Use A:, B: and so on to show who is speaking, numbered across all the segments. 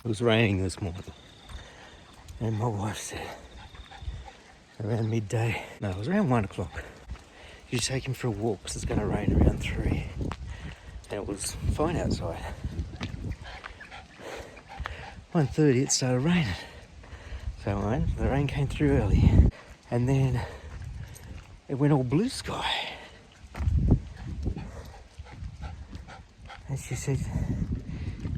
A: It was raining this morning, and my wife said around midday, no, it was around 1 o'clock, you should take him for a walk because it's going to rain around 3. And it was fine outside. 1:30 it started raining. So the rain came through early. And then it went all blue sky. And she said,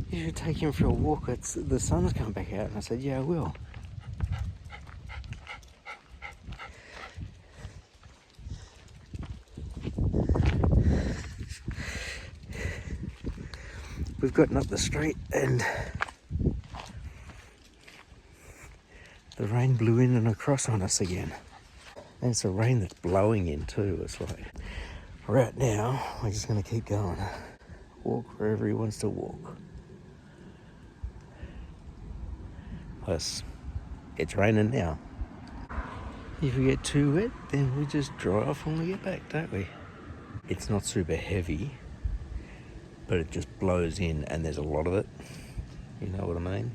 A: you should take him for a walk, the sun's coming back out. And I said, yeah, I will. We've gotten up the street and the rain blew in and across on us again. And it's a rain that's blowing in too. It's like, right now, we're just going to keep going. Walk wherever he wants to walk. Plus, it's raining now. If we get too wet, then we just dry off when we get back, don't we? It's not super heavy, but it just blows in and there's a lot of it. You know what I mean?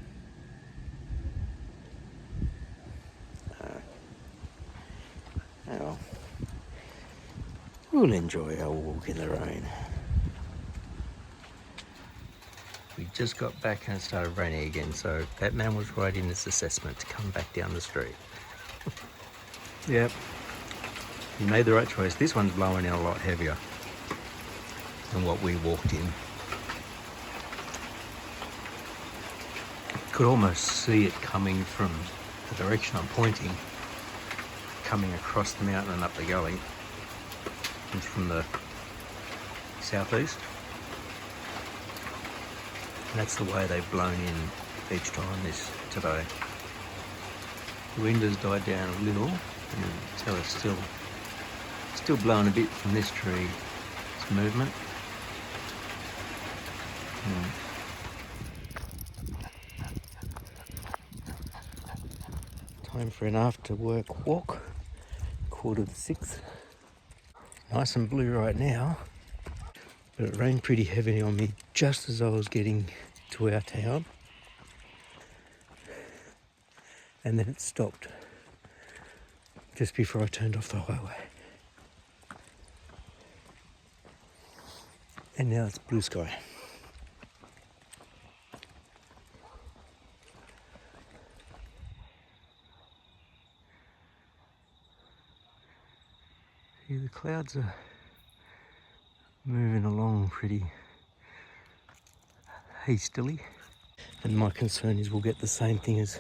A: Well, we'll enjoy our walk in the rain. We just got back and it started raining again, so that man was right in his assessment to come back down the street. Yep, he made the right choice. This one's blowing in a lot heavier than what we walked in. Could almost see it coming from the direction I'm pointing, coming across the mountain and up the gully. It's from the southeast. And that's the way they've blown in each time today. The wind has died down a little, and you can tell it's still blowing a bit from this tree. It's movement. Time for an after work walk. 5:45. Nice and blue right now, but it rained pretty heavily on me just as I was getting to our town, and then it stopped just before I turned off the highway. And now it's blue sky. See, the clouds are moving along pretty hastily, and my concern is we'll get the same thing as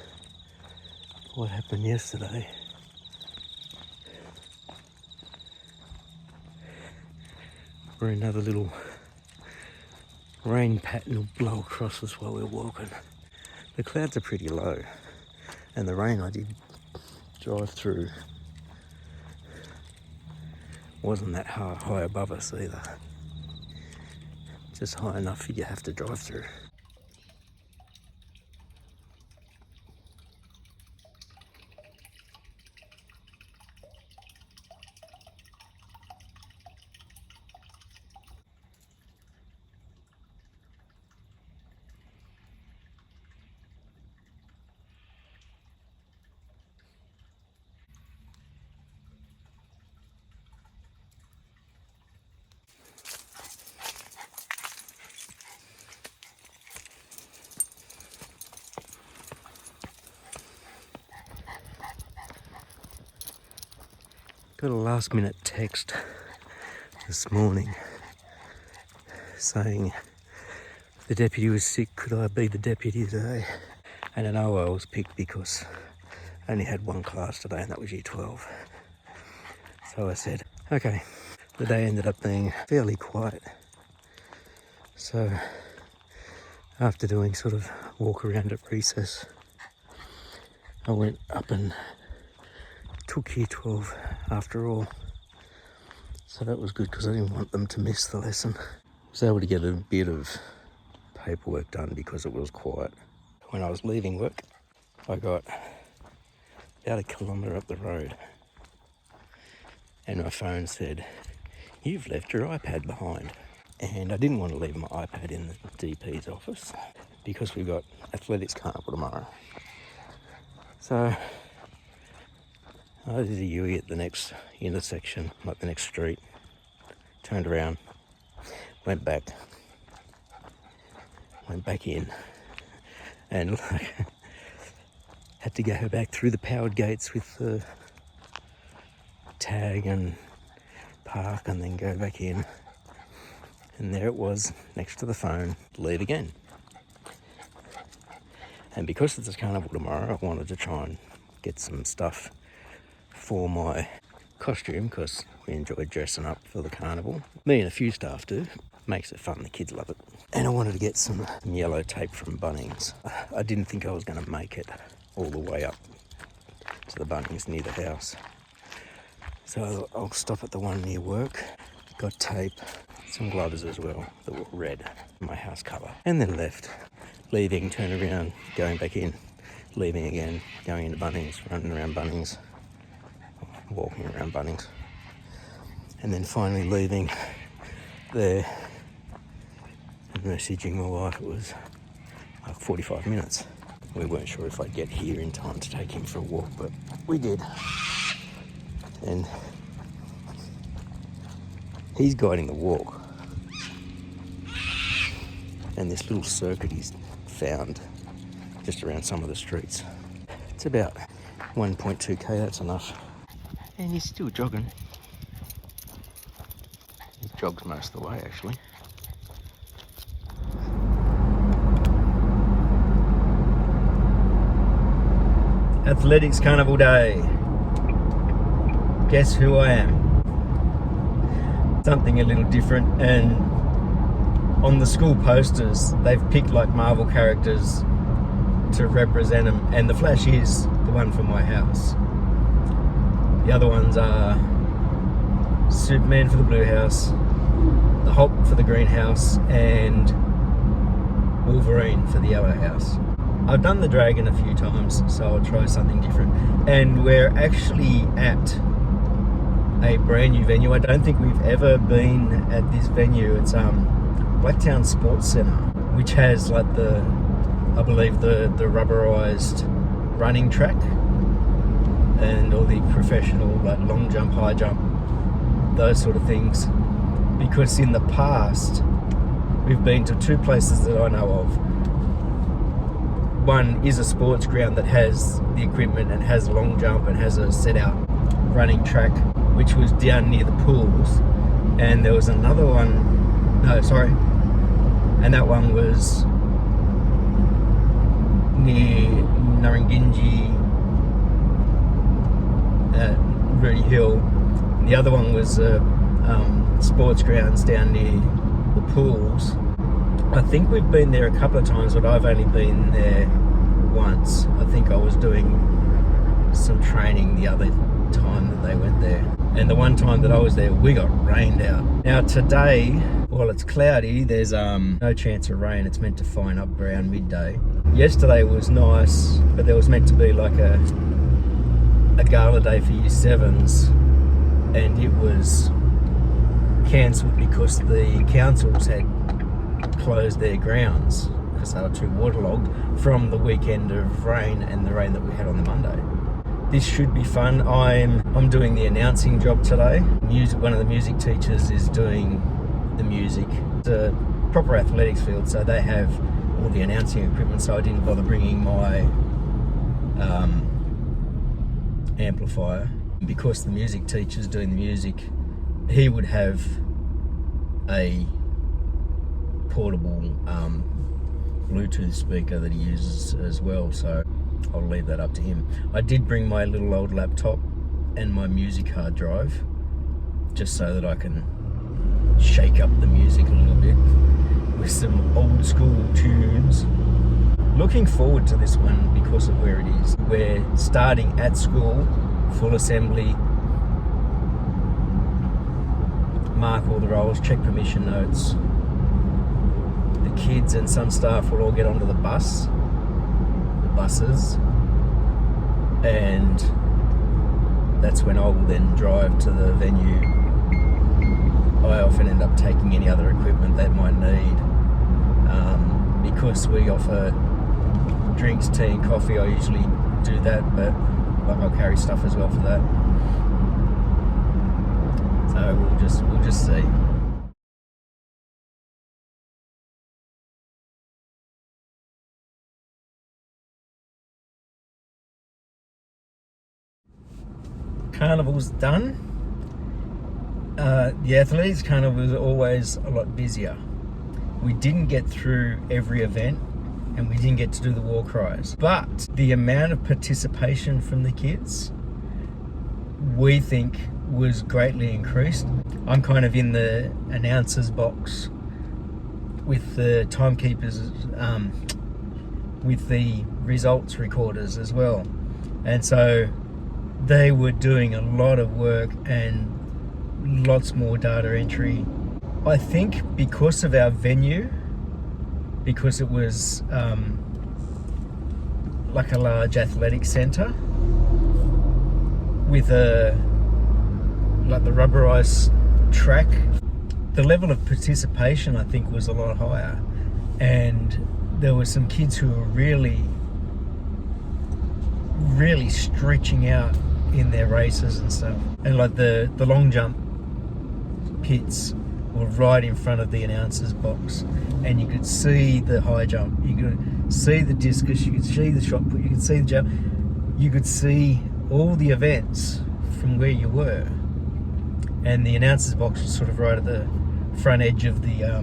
A: what happened yesterday. Where another little rain pattern will blow across us while we're walking. The clouds are pretty low, and the rain I did drive through wasn't that high above us either. Just high enough you have to drive through. Got a last minute text this morning saying the deputy was sick, could I be the deputy today? And I know I was picked because I only had one class today and that was year 12. So I said, okay. The day ended up being fairly quiet. So after doing sort of walk around at recess, I went up and took year 12 after all. So that was good because I didn't want them to miss the lesson. I was able to get a bit of paperwork done because it was quiet. When I was leaving work, I got about 1 kilometre up the road and my phone said, you've left your iPad behind. And I didn't want to leave my iPad in the DP's office. because we've got athletics carnival tomorrow. So I did a U-E at the next intersection, like the next street, turned around, went back in, and had to go back through the powered gates with the tag and park, and then go back in, and there it was next to the phone, leave again. And because it's a carnival tomorrow, I wanted to try and get some stuff for my costume, because we enjoy dressing up for the carnival. Me and a few staff do. Makes it fun, the kids love it. And I wanted to get some yellow tape from Bunnings. I didn't think I was going to make it all the way up to the Bunnings near the house. So I'll stop at the one near work. Got tape, some gloves as well that were red, my house colour. And then left, leaving, turn around, going back in, leaving again, going into Bunnings, running around Bunnings, walking around Bunnings. And then finally leaving there and messaging my wife. It was like 45 minutes. We weren't sure if I'd get here in time to take him for a walk, but we did. And he's guiding the walk. And this little circuit he's found just around some of the streets. It's about 1.2k, that's enough. And he's still jogging. He jogs most of the way, actually. Athletics Carnival Day. Guess who I am? Something a little different, and on the school posters they've picked like Marvel characters to represent them, and the Flash is the one from my house. The other ones are Superman for the blue house, the Hulk for the green house, and Wolverine for the yellow house. I've done the dragon a few times, so I'll try something different. And we're actually at a brand new venue. I don't think we've ever been at this venue. It's Blacktown Sports Centre, which has like I believe the rubberized running track and all the professional like long jump, high jump, those sort of things. Because in the past we've been to two places that I know of. One is a sports ground that has the equipment and has a long jump and has a set out running track, which was down near the pools. And there was another one, and that one was near Nurringingji at Rudy Hill. The other one was sports grounds down near the pools. I think we've been there a couple of times, but I've only been there once. I think I was doing some training the other time that they went there. And the one time that I was there, we got rained out. Now today, while it's cloudy, there's no chance of rain. It's meant to fine up around midday. Yesterday was nice, but there was meant to be like a gala day for Year 7s, and it was cancelled because the councils had closed their grounds because they were too waterlogged from the weekend of rain and the rain that we had on the Monday. This should be fun. I'm doing the announcing job today. One of the music teachers is doing the music. It's a proper athletics field, so they have all the announcing equipment, so I didn't bother bringing my amplifier. Because the music teacher's doing the music, he would have a portable Bluetooth speaker that he uses as well, so I'll leave that up to him. I did bring my little old laptop and my music hard drive just so that I can shake up the music a little bit with some old school tunes. Looking forward to this one because of where it is. We're starting at school, full assembly, mark all the roles, check permission notes. The kids and some staff will all get onto the buses, and that's when I will then drive to the venue. I often end up taking any other equipment they might need, because we offer drinks, tea and coffee, I usually do that, but like I'll carry stuff as well for that. So we'll just see. Carnival's done. The Athletics Carnival was always a lot busier. We didn't get through every event and we didn't get to do the war cries, but the amount of participation from the kids, we think, was greatly increased. I'm kind of in the announcers box with the timekeepers, with the results recorders as well, and so they were doing a lot of work and lots more data entry. I think because of our venue, because it was like a large athletic centre with like the rubberized track, the level of participation I think was a lot higher, and there were some kids who were really stretching out in their races and stuff. And like the long jump pits were right in front of the announcers box, and you could see the high jump, you could see the discus, you could see the shot put, you could see the jump, you could see all the events from where you were. And the announcers box was sort of right at the front edge of the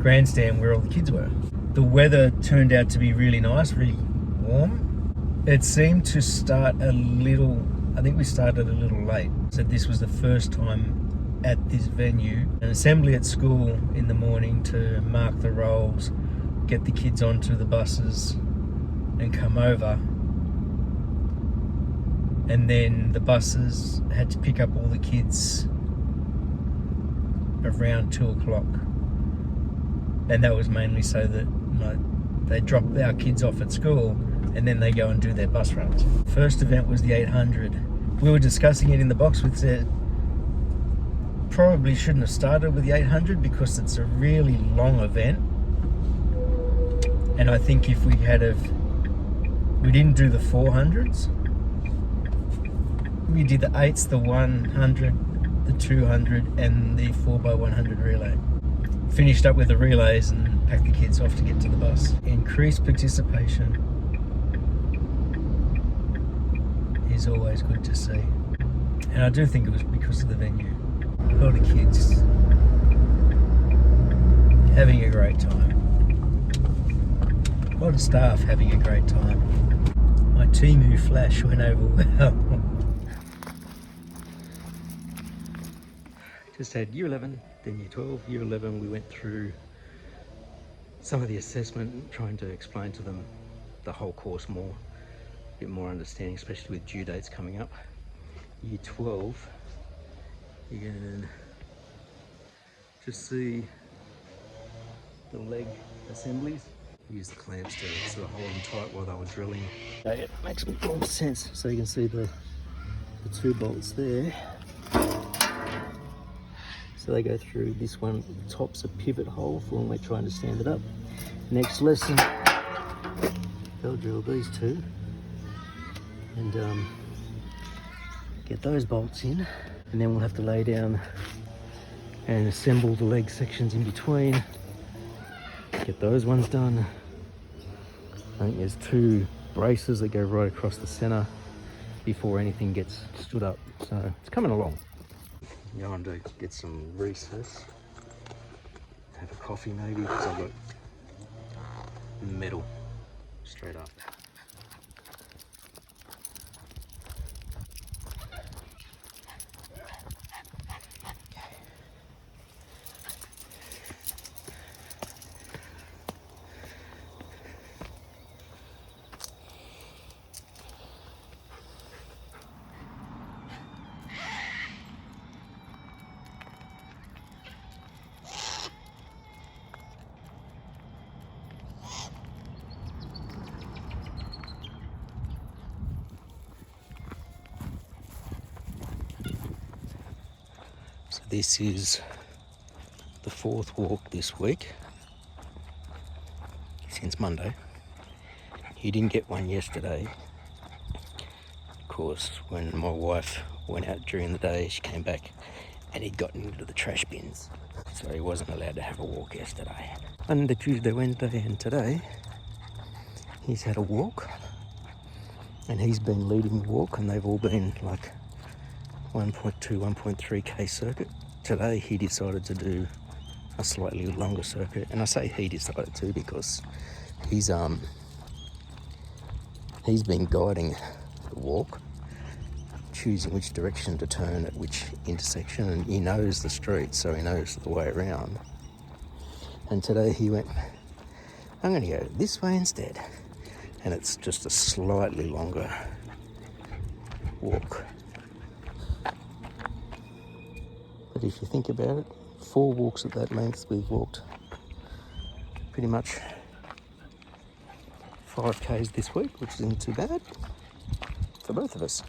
A: grandstand where all the kids were. The weather turned out to be really nice, really warm. It seemed to start a little, I think we started a little late. So this was the first time at this venue. An assembly at school in the morning to mark the rolls, get the kids onto the buses and come over. And then the buses had to pick up all the kids around 2 o'clock. And that was mainly so that, you know, they drop our kids off at school and then they go and do their bus runs. First event was the 800. We were discussing it in the box with it. Probably shouldn't have started with the 800 because it's a really long event. And I think if we didn't do the 400s, we did the 8s, the 100, the 200 and the 4x100 relay. Finished up with the relays and packed the kids off to get to the bus. Increased participation is always good to see. And I do think it was because of the venue. A lot of kids having a great time. A lot of staff having a great time. My Temu flash went over well. Just had year 11, then year 12. Year 11 we went through some of the assessment, trying to explain to them the whole course more, a bit more understanding, especially with due dates coming up. Year 12, you can just see the leg assemblies. Use the clamps to sort of hold them tight while they were drilling. It makes more sense. So you can see the 2 bolts there. So they go through this one, the top's a pivot hole for when we're trying to stand it up. Next lesson, they'll drill these 2 and get those bolts in. And then we'll have to lay down and assemble the leg sections in between. Get those ones done. I think there's 2 braces that go right across the center before anything gets stood up. So it's coming along. Going to get some recess, have a coffee maybe, because I've got metal straight up. So this is the 4th walk this week. since Monday. He didn't get one yesterday. Of course, when my wife went out during the day, she came back and he'd gotten into the trash bins. So he wasn't allowed to have a walk yesterday. Monday, Tuesday, Wednesday and today, he's had a walk. And he's been leading the walk, and they've all been like 1.2, 1.3k circuit. Today he decided to do a slightly longer circuit, and I say he decided to because he's been guiding the walk, choosing which direction to turn at which intersection, and he knows the street, so he knows the way around. And today he went, I'm going to go this way instead. And it's just a slightly longer walk. But if you think about it, 4 walks at that length, we've walked pretty much 5k's this week, which isn't too bad for both of us.